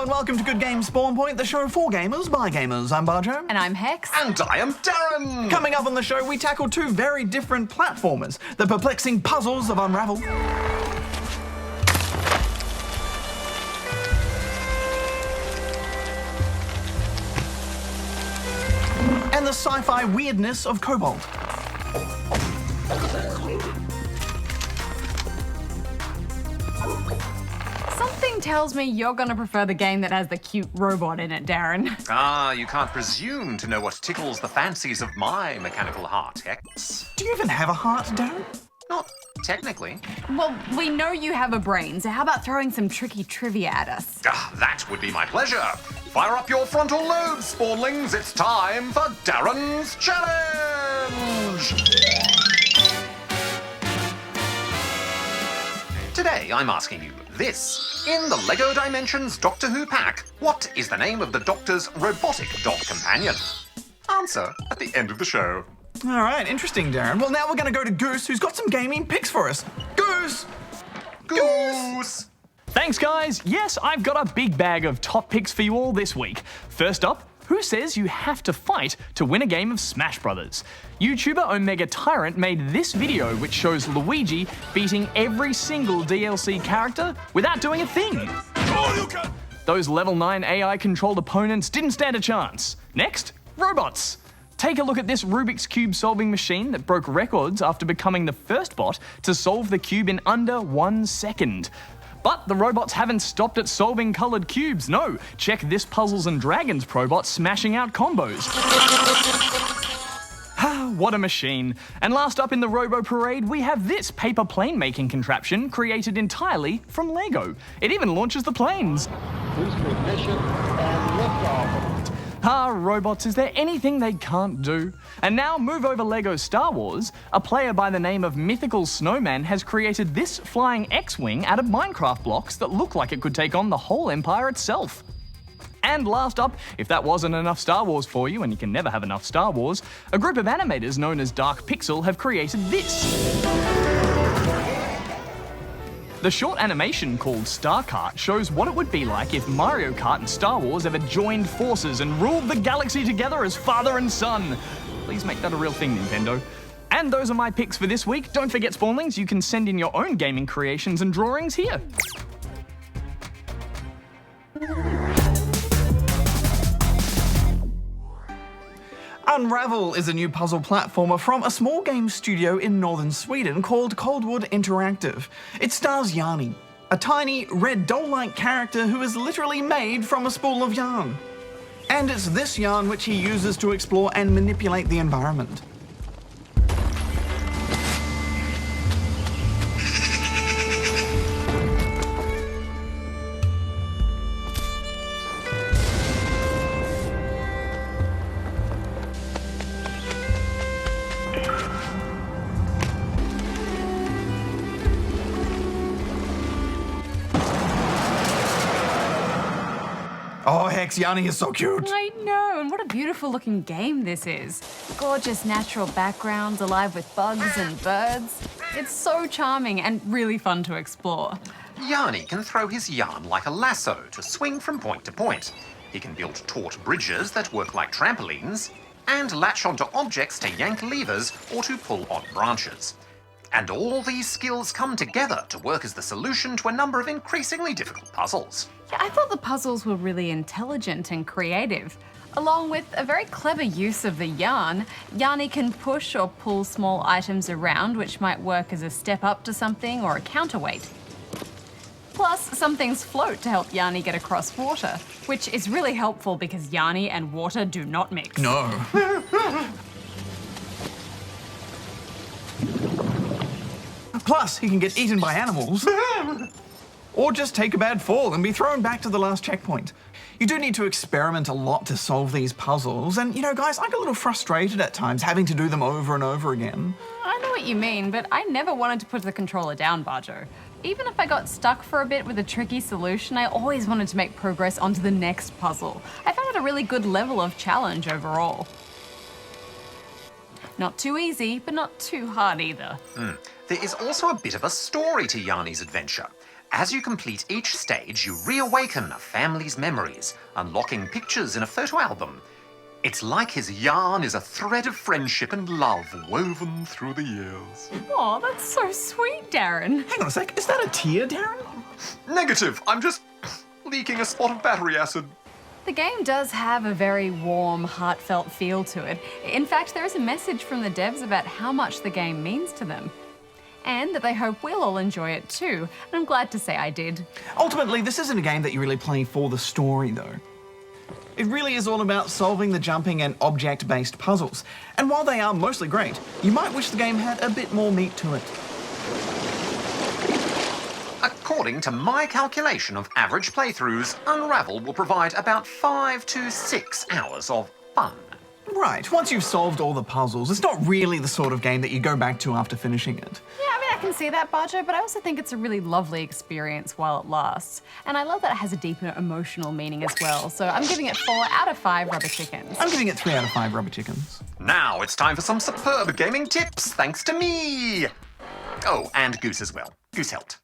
and welcome to Good Games Spawn Point, the show for gamers by gamers. I'm Bajo. And I'm Hex. And I am D.A.R.R.E.N. Coming up on the show, we tackle two very different platformers, the perplexing puzzles of Unravel and the sci-fi weirdness of Cobalt. Something tells me you're gonna prefer the game that has the cute robot in it, Darren. Ah, you can't presume to know what tickles the fancies of my mechanical heart, Hex. Do you even have a heart, Darren? Not technically. Well, we know you have a brain, so how about throwing some tricky trivia at us? Ah, that would be my pleasure. Fire up your frontal lobes, spawnlings. It's time for Darren's Challenge! Today, I'm asking you this. In the LEGO Dimensions Doctor Who pack, what is the name of the Doctor's robotic dog companion? Answer at the end of the show. All right, interesting, Darren. Well, now we're going to go to Goose, who's got some gaming picks for us. Goose! Goose! Thanks, guys. Yes, I've got a big bag of top picks for you all this week. First up, who says you have to fight to win a game of Smash Brothers? YouTuber Omega Tyrant made this video which shows Luigi beating every single DLC character without doing a thing. Those level 9 AI-controlled opponents didn't stand a chance. Next, robots. Take a look at this Rubik's Cube solving machine that broke records after becoming the first bot to solve the cube in under 1 second. But the robots haven't stopped at solving coloured cubes, no. Check this Puzzles and Dragons probot smashing out combos. What a machine. And last up in the Robo Parade, we have this paper plane making contraption created entirely from Lego. It even launches the planes. Boost ignition and liftoff. Robots, is there anything they can't do? And now move over Lego Star Wars. A player by the name of Mythical Snowman has created this flying X-Wing out of Minecraft blocks that look like it could take on the whole Empire itself. And last up, if that wasn't enough Star Wars for you, and you can never have enough Star Wars, a group of animators known as Dark Pixel have created this. The short animation called Star Kart shows what it would be like if Mario Kart and Star Wars ever joined forces and ruled the galaxy together as father and son. Please make that a real thing, Nintendo. And those are my picks for this week. Don't forget, Spawnlings, you can send in your own gaming creations and drawings here. Unravel is a new puzzle platformer from a small game studio in northern Sweden called Coldwood Interactive. It stars Yanni, a tiny, red doll-like character who is literally made from a spool of yarn. And it's this yarn which he uses to explore and manipulate the environment. Oh, Hex, Yanni is so cute. I know, and what a beautiful looking game this is. Gorgeous natural backgrounds alive with bugs and birds. It's so charming and really fun to explore. Yanni can throw his yarn like a lasso to swing from point to point. He can build taut bridges that work like trampolines, and latch onto objects to yank levers or to pull on branches. And all these skills come together to work as the solution to a number of increasingly difficult puzzles. Yeah, I thought the puzzles were really intelligent and creative. Along with a very clever use of the yarn, Yanni can push or pull small items around, which might work as a step up to something or a counterweight. Plus, some things float to help Yanni get across water, which is really helpful because Yanni and water do not mix. No. Plus, he can get eaten by animals. Or just take a bad fall and be thrown back to the last checkpoint. You do need to experiment a lot to solve these puzzles, and you know, guys, I get a little frustrated at times having to do them over and over again. I know what you mean, but I never wanted to put the controller down, Bajo. Even if I got stuck for a bit with a tricky solution, I always wanted to make progress onto the next puzzle. I found it a really good level of challenge overall. Not too easy, but not too hard either. There is also a bit of a story to Yanni's adventure. As you complete each stage, you reawaken a family's memories, unlocking pictures in a photo album. It's like his yarn is a thread of friendship and love woven through the years. Oh, that's so sweet, Darren. Hang on a sec, is that a tear, Darren? Negative, I'm just leaking a spot of battery acid. The game does have a very warm, heartfelt feel to it. In fact, there is a message from the devs about how much the game means to them. And that they hope we'll all enjoy it too. And I'm glad to say I did. Ultimately, this isn't a game that you really play for the story, though. It really is all about solving the jumping and object-based puzzles. And while they are mostly great, you might wish the game had a bit more meat to it. According to my calculation of average playthroughs, Unravel will provide about 5 to 6 hours of fun. Right, once you've solved all the puzzles, it's not really the sort of game that you go back to after finishing it. Yeah, I mean, I can see that, Bajo, but I also think it's a really lovely experience while it lasts. And I love that it has a deeper emotional meaning as well. So I'm giving it 4 out of 5 rubber chickens. I'm giving it 3 out of 5 rubber chickens. Now it's time for some superb gaming tips, thanks to me. Oh, and Goose as well. Goose helped.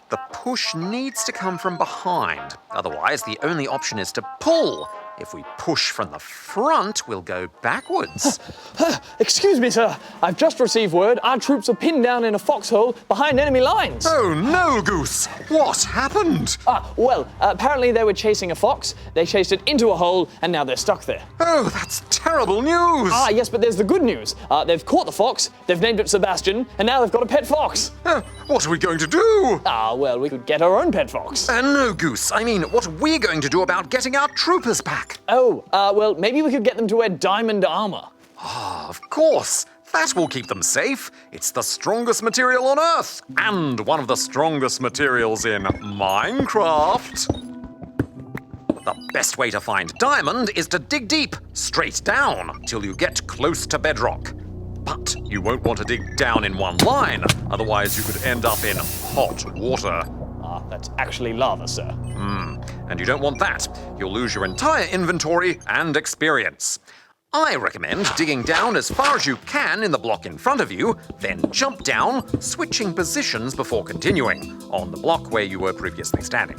The push needs to come from behind. Otherwise, the only option is to pull. If we push from the front, we'll go backwards. Excuse me, sir. I've just received word our troops are pinned down in a foxhole behind enemy lines. Oh no, Goose! What happened? Apparently they were chasing a fox, they chased it into a hole, and now they're stuck there. Oh, that's terrible news! Yes, but there's the good news. They've caught the fox, they've named it Sebastian, and now they've got a pet fox. What are we going to do? Well, we could get our own pet fox. No, Goose. I mean, what are we going to do about getting our troopers back? Well, maybe we could get them to wear diamond armor. Of course. That will keep them safe. It's the strongest material on Earth, and one of the strongest materials in Minecraft. The best way to find diamond is to dig deep, straight down, till you get close to bedrock. But you won't want to dig down in one line, otherwise you could end up in hot water. That's actually lava, sir. And you don't want that. You'll lose your entire inventory and experience. I recommend digging down as far as you can in the block in front of you, then jump down, switching positions before continuing, on the block where you were previously standing.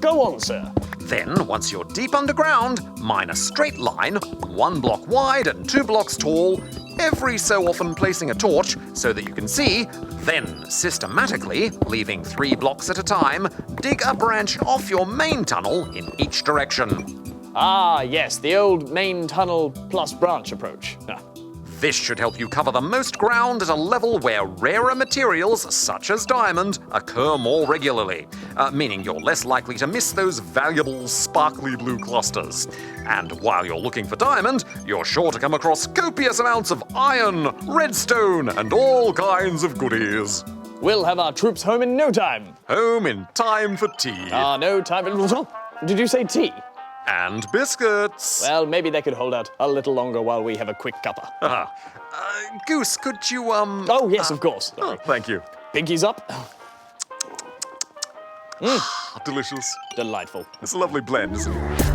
Go on, sir. Then, once you're deep underground, mine a straight line, 1 block wide and 2 blocks tall, every so often placing a torch so that you can see, then systematically, leaving 3 blocks at a time, dig a branch off your main tunnel in each direction. Yes, the old main tunnel plus branch approach. This should help you cover the most ground at a level where rarer materials, such as diamond, occur more regularly, meaning you're less likely to miss those valuable sparkly blue clusters. And while you're looking for diamond, you're sure to come across copious amounts of iron, redstone, and all kinds of goodies. We'll have our troops home in no time. Home in time for tea. No time for... Did you say tea? And biscuits. Well, maybe they could hold out a little longer while we have a quick cuppa. Goose, could you, Oh, yes, of course. Thank you. Pinkies up. Delicious. Delightful. It's a lovely blend, isn't it?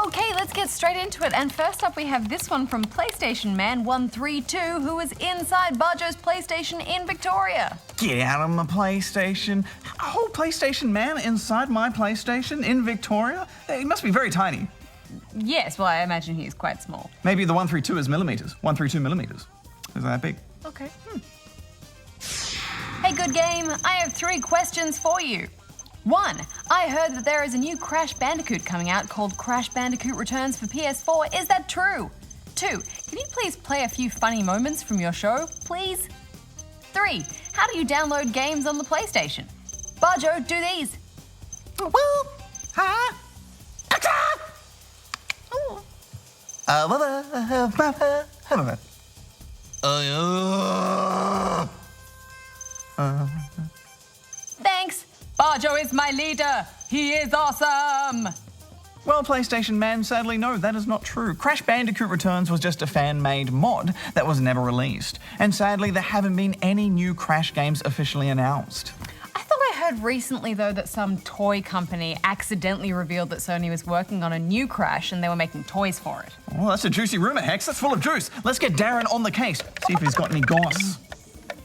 Okay, let's get straight into it. And first up, we have this one from PlayStation Man 132, who is inside Bajo's PlayStation in Victoria. Get out of my PlayStation. A whole PlayStation Man inside my PlayStation in Victoria? He must be very tiny. Yes, well, I imagine he is quite small. Maybe the 132 is millimeters. 132 millimeters. Is that big? Okay. Hey, good game. I have 3 questions for you. 1. I heard that there is a new Crash Bandicoot coming out called Crash Bandicoot Returns for PS4. Is that true? 2. Can you please play a few funny moments from your show, please? 3. How do you download games on the PlayStation? Bajo, do these. Thanks. Bajo is my leader. He is awesome. Well, PlayStation Man, sadly, no, that is not true. Crash Bandicoot Returns was just a fan-made mod that was never released. And sadly, there haven't been any new Crash games officially announced. I thought I heard recently, though, that some toy company accidentally revealed that Sony was working on a new Crash and they were making toys for it. Well, that's a juicy rumour, Hex. That's full of juice. Let's get Darren on the case. See if he's got any goss.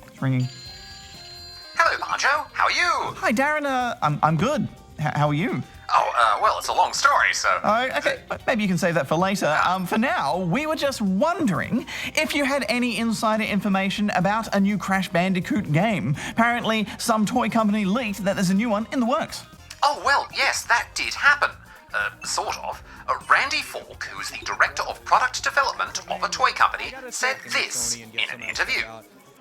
It's ringing. Hello, Bajo. How are you? Hi, Darren. I'm good. How are you? Oh, well, it's a long story, so... Oh, okay. Maybe you can save that for later. For now, we were just wondering if you had any insider information about a new Crash Bandicoot game. Apparently, some toy company leaked that there's a new one in the works. Oh, well, yes, that did happen. Sort of. Randy Falk, who's the director of product development of a toy company, said this in an interview.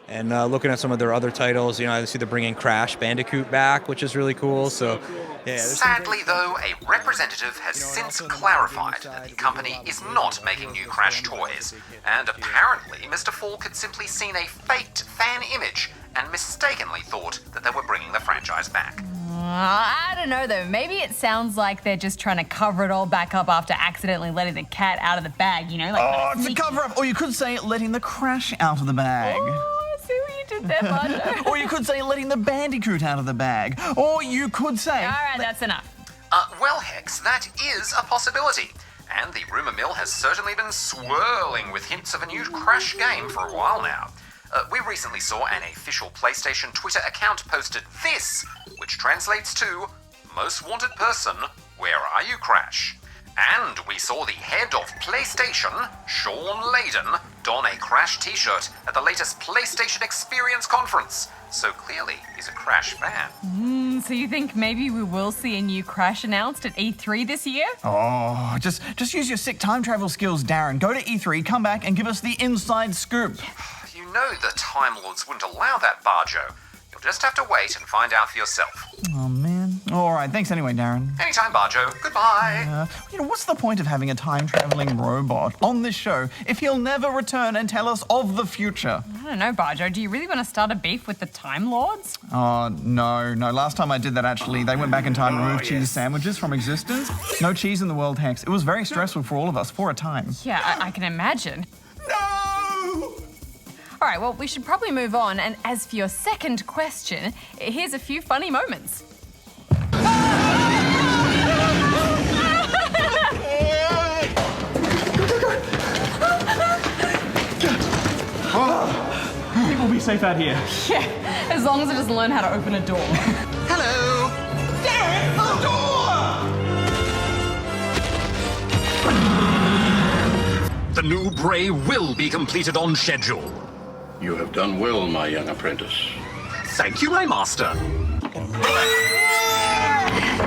And looking at some of their other titles, I see they're bringing Crash Bandicoot back, which is really cool. So, yeah. Sadly, though, a representative has since clarified that the company is not making new Crash toys. And apparently, Mr. Falk had simply seen a faked fan image and mistakenly thought that they were bringing the franchise back. I don't know, though. Maybe it sounds like they're just trying to cover it all back up after accidentally letting the cat out of the bag, It's a cover-up. Or you could say letting the Crash out of the bag. Oh, I see what you did there, Bajo. Or you could say letting the Bandicoot out of the bag. Or you could say... All right, that's enough. Well, Hex, that is a possibility. And the rumour mill has certainly been swirling with hints of a new Crash game for a while now. We recently saw an official PlayStation Twitter account posted this, which translates to, Most Wanted Person, Where Are You, Crash? And we saw the head of PlayStation, Sean Layden, don a Crash t-shirt at the latest PlayStation Experience conference. So clearly, he's a Crash fan. So you think maybe we will see a new Crash announced at E3 this year? Oh, just use your sick time travel skills, Darren. Go to E3, come back and give us the inside scoop. You know the Time Lords wouldn't allow that, Bajo. You'll just have to wait and find out for yourself. Oh, man. All right, thanks anyway, Darren. Anytime, Bajo. Goodbye. What's the point of having a time-traveling robot on this show if he'll never return and tell us of the future? I don't know, Bajo. Do you really want to start a beef with the Time Lords? Oh, no. Last time I did that, actually, they went back in time and removed cheese sandwiches from existence. No cheese in the world, Hex. It was very stressful for all of us for a time. Yeah, I can imagine. No! All right, well, we should probably move on. And as for your second question, here's a few funny moments. I think we'll be safe out here. Yeah, as long as it doesn't learn how to open a door. Hello. Darren, the door! The new Bray will be completed on schedule. You have done well, my young apprentice. Thank you, my master. All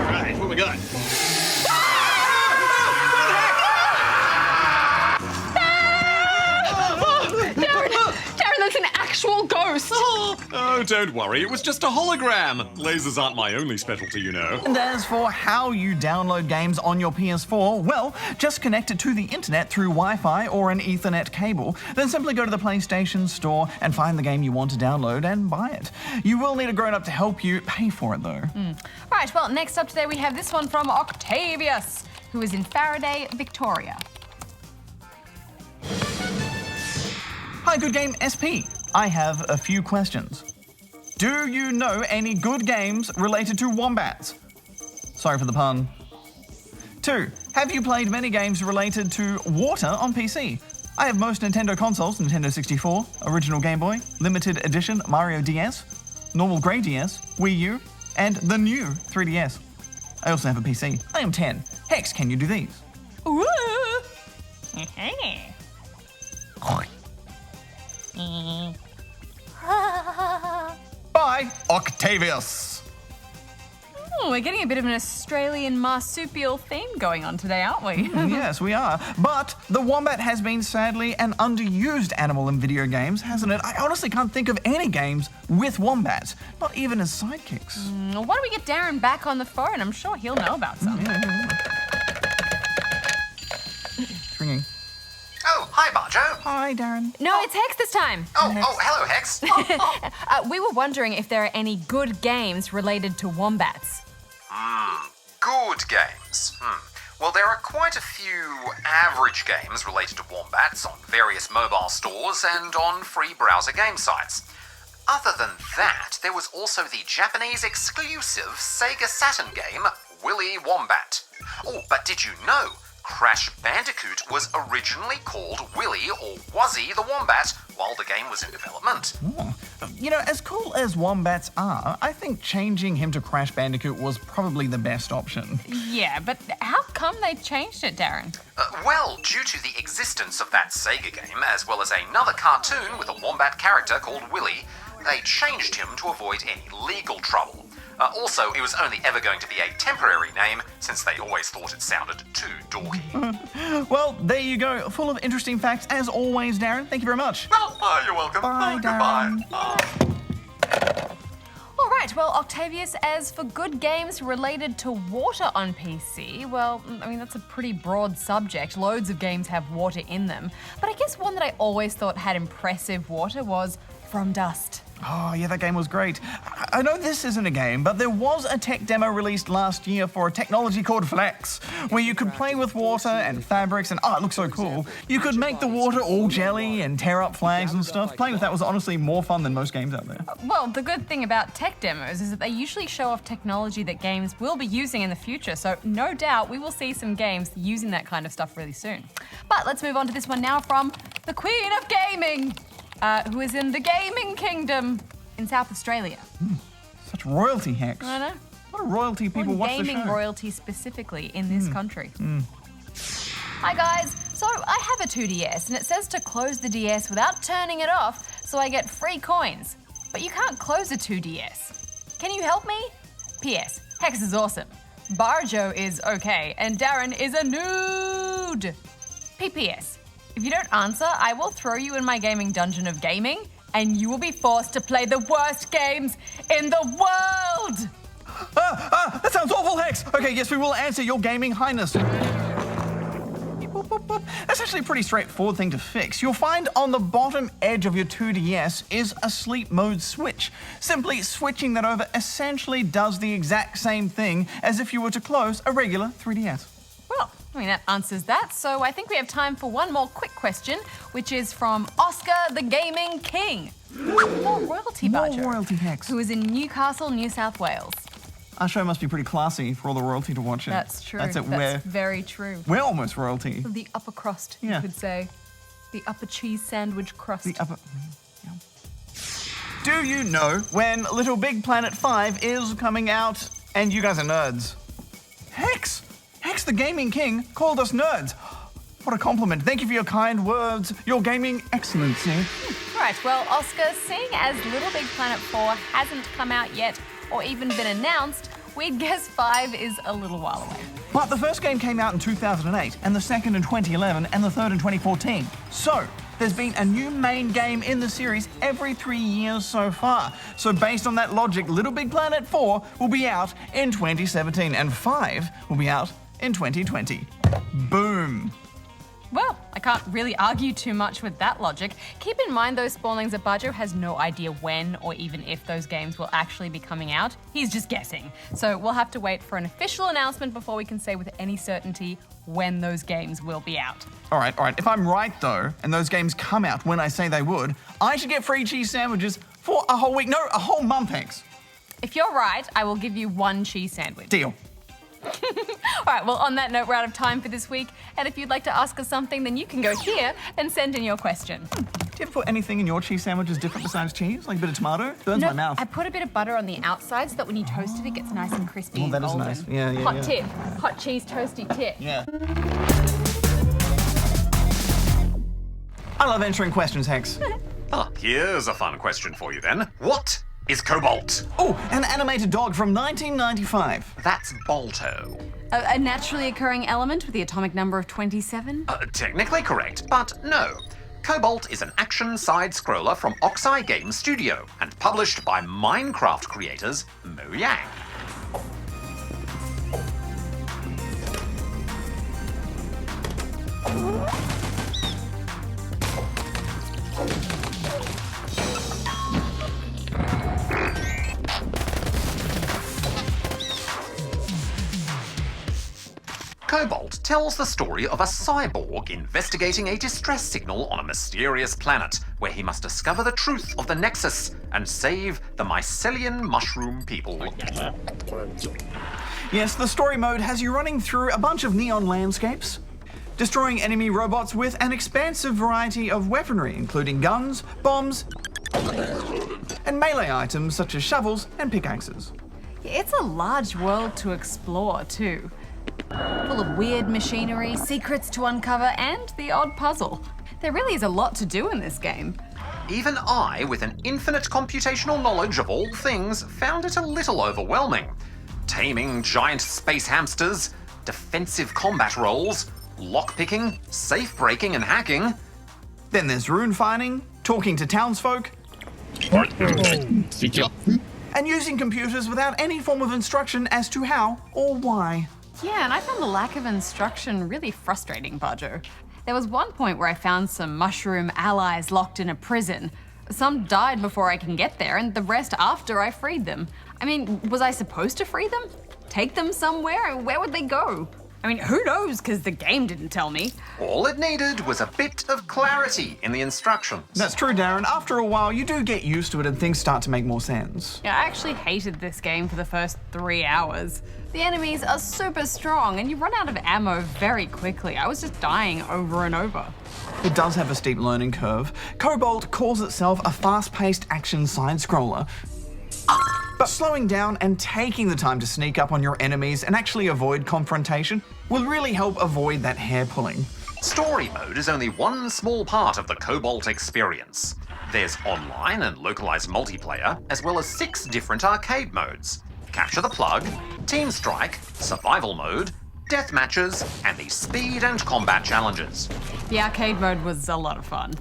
right, what we got? Darren, that's an actual ghost. Oh, don't worry. It was just a hologram. Lasers aren't my only specialty, you know. And as for how you download games on your PS4, well, just connect it to the internet through Wi-Fi or an Ethernet cable. Then simply go to the PlayStation Store and find the game you want to download and buy it. You will need a grown-up to help you pay for it, though. All right, well, next up today we have this one from Octavius, who is in Faraday, Victoria. Hi, Good Game SP. I have a few questions. Do you know any good games related to wombats? Sorry for the pun. 2. Have you played many games related to water on PC? I have most Nintendo consoles, Nintendo 64, original Game Boy, limited edition Mario DS, normal grey DS, Wii U, and the new 3DS. I also have a PC. I am 10. Hex, can you do these? Ooh. Bye, Octavius. We're getting a bit of an Australian marsupial theme going on today, aren't we? Yes, we are. But the wombat has been sadly an underused animal in video games, hasn't it? I honestly can't think of any games with wombats, not even as sidekicks. Why don't we get Darren back on the phone? I'm sure he'll know about some. It's ringing. Oh, hi, Bajo. Hi, Darren. No, it's Hex this time. Oh, hello, Hex. We were wondering if there are any good games related to wombats. Good games. Well, there are quite a few average games related to wombats on various mobile stores and on free browser game sites. Other than that, there was also the Japanese exclusive Sega Saturn game, Willy Wombat. Oh, but did you know Crash Bandicoot was originally called Willy or Wuzzy the Wombat while the game was in development? You know, as cool as wombats are, I think changing him to Crash Bandicoot was probably the best option. Yeah, but how come they changed it, Darren? Well, due to the existence of that Sega game, as well as another cartoon with a wombat character called Willy, they changed him to avoid any legal trouble. Also, it was only ever going to be a temporary name, since they always thought it sounded too dorky. Well, there you go. Full of interesting facts, as always, Darren. Thank you very much. Oh, you're welcome. Bye, Goodbye. Darren. All right, well, Octavius, as for good games related to water on PC, well, I mean, that's a pretty broad subject. Loads of games have water in them. But I guess one that I always thought had impressive water was From Dust. Oh, yeah, that game was great. I know this isn't a game, but there was a tech demo released last year for a technology called Flex, where you could play with water and fabrics, and it looks so cool. You could make the water all jelly and tear up flags and stuff. Playing with that was honestly more fun than most games out there. Well, the good thing about tech demos is that they usually show off technology that games will be using in the future, so no doubt we will see some games using that kind of stuff really soon. But let's move on to this one now from the Queen of Gaming, who is in the gaming kingdom in South Australia. Such royalty, Hex. I know. What a royalty people watch the show. Gaming royalty specifically in this country. Hi guys, so I have a 2DS and it says to close the DS without turning it off so I get free coins. But you can't close a 2DS. Can you help me? P.S. Hex is awesome. Bajo is okay and Darren is a nude. P.P.S. If you don't answer, I will throw you in my gaming dungeon of gaming and you will be forced to play the worst games in the world! That sounds awful, Hex! Okay, yes, we will answer your gaming highness. That's actually a pretty straightforward thing to fix. You'll find on the bottom edge of your 2DS is a sleep mode switch. Simply switching that over essentially does the exact same thing as if you were to close a regular 3DS. Well, I mean, that answers that. So I think we have time for one more quick question, which is from Oscar the Gaming King. More royalty, Bajo. More royalty, Hex. Who is in Newcastle, New South Wales. Our show must be pretty classy for all the royalty to watch it. That's true. That's it. That's very true. We're almost royalty. The upper crust, Yeah. you could say. The upper cheese sandwich crust. The upper... Yeah. Do you know when Little Big Planet 5 is coming out? And you guys are nerds. Hex! Hex the Gaming King called us nerds. What a compliment. Thank you for your kind words. Your gaming excellency. Right, well, Oscar, seeing as Little Big Planet 4 hasn't come out yet or even been announced, we'd guess 5 is a little while away. But the first game came out in 2008, and the second in 2011, and the third in 2014. So, there's been a new main game in the series every 3 years so far. So based on that logic, Little Big Planet 4 will be out in 2017, and 5 will be out in 2020. Boom. Well, I can't really argue too much with that logic. Keep in mind, though, Spawnings, that Bajo has no idea when or even if those games will actually be coming out. He's just guessing. So we'll have to wait for an official announcement before we can say with any certainty when those games will be out. All right. If I'm right, though, and those games come out when I say they would, I should get free cheese sandwiches for a whole week. No, a whole month, Hex. If you're right, I will give you one cheese sandwich. Deal. All right, well, on that note, we're out of time for this week. And if you'd like to ask us something, then you can go here and send in your question. Do you ever put anything in your cheese sandwiches different besides cheese? Like a bit of tomato? Burns my mouth. I put a bit of butter on the outside so that when you toast it, it gets nice and crispy and that is golden. nice. Yeah. Hot tip. Hot cheese toasty tip. Yeah. I love answering questions, Hex. Here's a fun question for you then. What is Cobalt? Oh, an animated dog from 1995. That's Balto. A naturally occurring element with the atomic number of 27? Technically correct, but no. Cobalt is an action side-scroller from Oxeye Game Studio and published by Minecraft creators Mojang. Cobalt tells the story of a cyborg investigating a distress signal on a mysterious planet where he must discover the truth of the Nexus and save the mycelium mushroom people. Yes, the story mode has you running through a bunch of neon landscapes, destroying enemy robots with an expansive variety of weaponry, including guns, bombs, and melee items such as shovels and pickaxes. It's a large world to explore too. Full of weird machinery, secrets to uncover, and the odd puzzle. There really is a lot to do in this game. Even I, with an infinite computational knowledge of all things, found it a little overwhelming. Taming giant space hamsters, defensive combat roles, lockpicking, safe breaking and hacking. Then there's rune finding, talking to townsfolk, and using computers without any form of instruction as to how or why. Yeah, and I found the lack of instruction really frustrating, Bajo. There was one point where I found some mushroom allies locked in a prison. Some died before I can get there, and the rest after I freed them. I mean, was I supposed to free them? Take them somewhere? Where would they go? I mean, who knows, because the game didn't tell me. All it needed was a bit of clarity in the instructions. That's true, Darren. After a while, you do get used to it and things start to make more sense. Yeah, I actually hated this game for the first 3 hours. The enemies are super strong, and you run out of ammo very quickly. I was just dying over and over. It does have a steep learning curve. Cobalt calls itself a fast-paced action side-scroller. But slowing down and taking the time to sneak up on your enemies and actually avoid confrontation will really help avoid that hair-pulling. Story mode is only one small part of the Cobalt experience. There's online and localized multiplayer, as well as 6 different arcade modes. Capture the Plug, Team Strike, Survival Mode, Death Matches, and the Speed and Combat Challenges. The arcade mode was a lot of fun.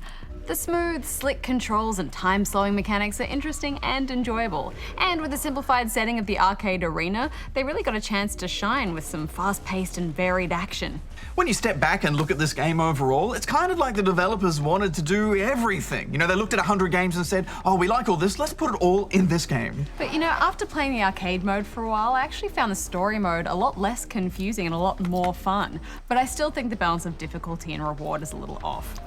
The smooth, slick controls and time-slowing mechanics are interesting and enjoyable. And with the simplified setting of the arcade arena, they really got a chance to shine with some fast-paced and varied action. When you step back and look at this game overall, it's kind of like the developers wanted to do everything. You know, they looked at 100 games and said, oh, we like all this, let's put it all in this game. But you know, after playing the arcade mode for a while, I actually found the story mode a lot less confusing and a lot more fun. But I still think the balance of difficulty and reward is a little off.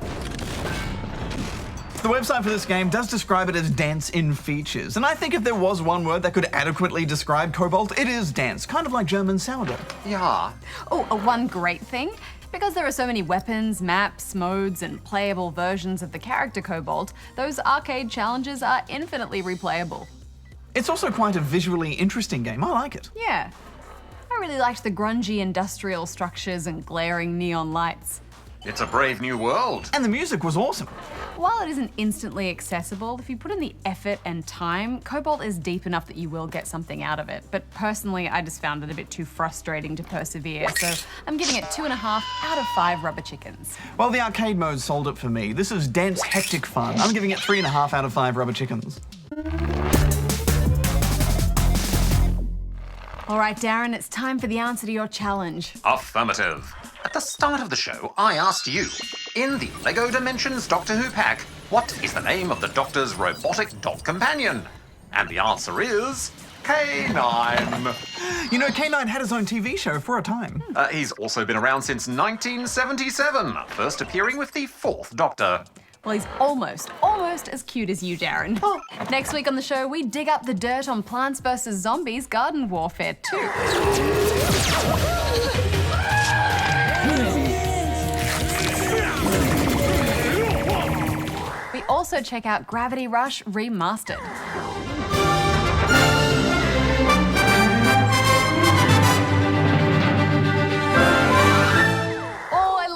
The website for this game does describe it as dense in features, and I think if there was one word that could adequately describe Cobalt, it is dense, kind of like German sourdough. Yeah. Oh, one great thing. Because there are so many weapons, maps, modes, and playable versions of the character Cobalt, those arcade challenges are infinitely replayable. It's also quite a visually interesting game. I like it. Yeah. I really liked the grungy industrial structures and glaring neon lights. It's a brave new world. And the music was awesome. While it isn't instantly accessible, if you put in the effort and time, Cobalt is deep enough that you will get something out of it. But personally, I just found it a bit too frustrating to persevere, so I'm giving it 2.5 out of 5 rubber chickens. Well, the arcade mode sold it for me. This is dense, hectic fun. I'm giving it 3.5 out of 5 rubber chickens. All right, Darren, it's time for the answer to your challenge. Affirmative. At the start of the show, I asked you, in the LEGO Dimensions Doctor Who pack, what is the name of the Doctor's robotic dog companion? And the answer is K9. You know, K9 had his own TV show for a time. He's also been around since 1977, first appearing with the 4th Doctor. Well, he's almost as cute as you, Darren. Oh. Next week on the show, we dig up the dirt on Plants vs. Zombies Garden Warfare 2. We also check out Gravity Rush Remastered.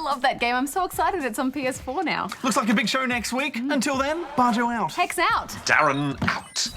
Love that game. I'm so excited it's on PS4 now. Looks like a big show next week. Until then, Bajo out. Hex out. Darren out.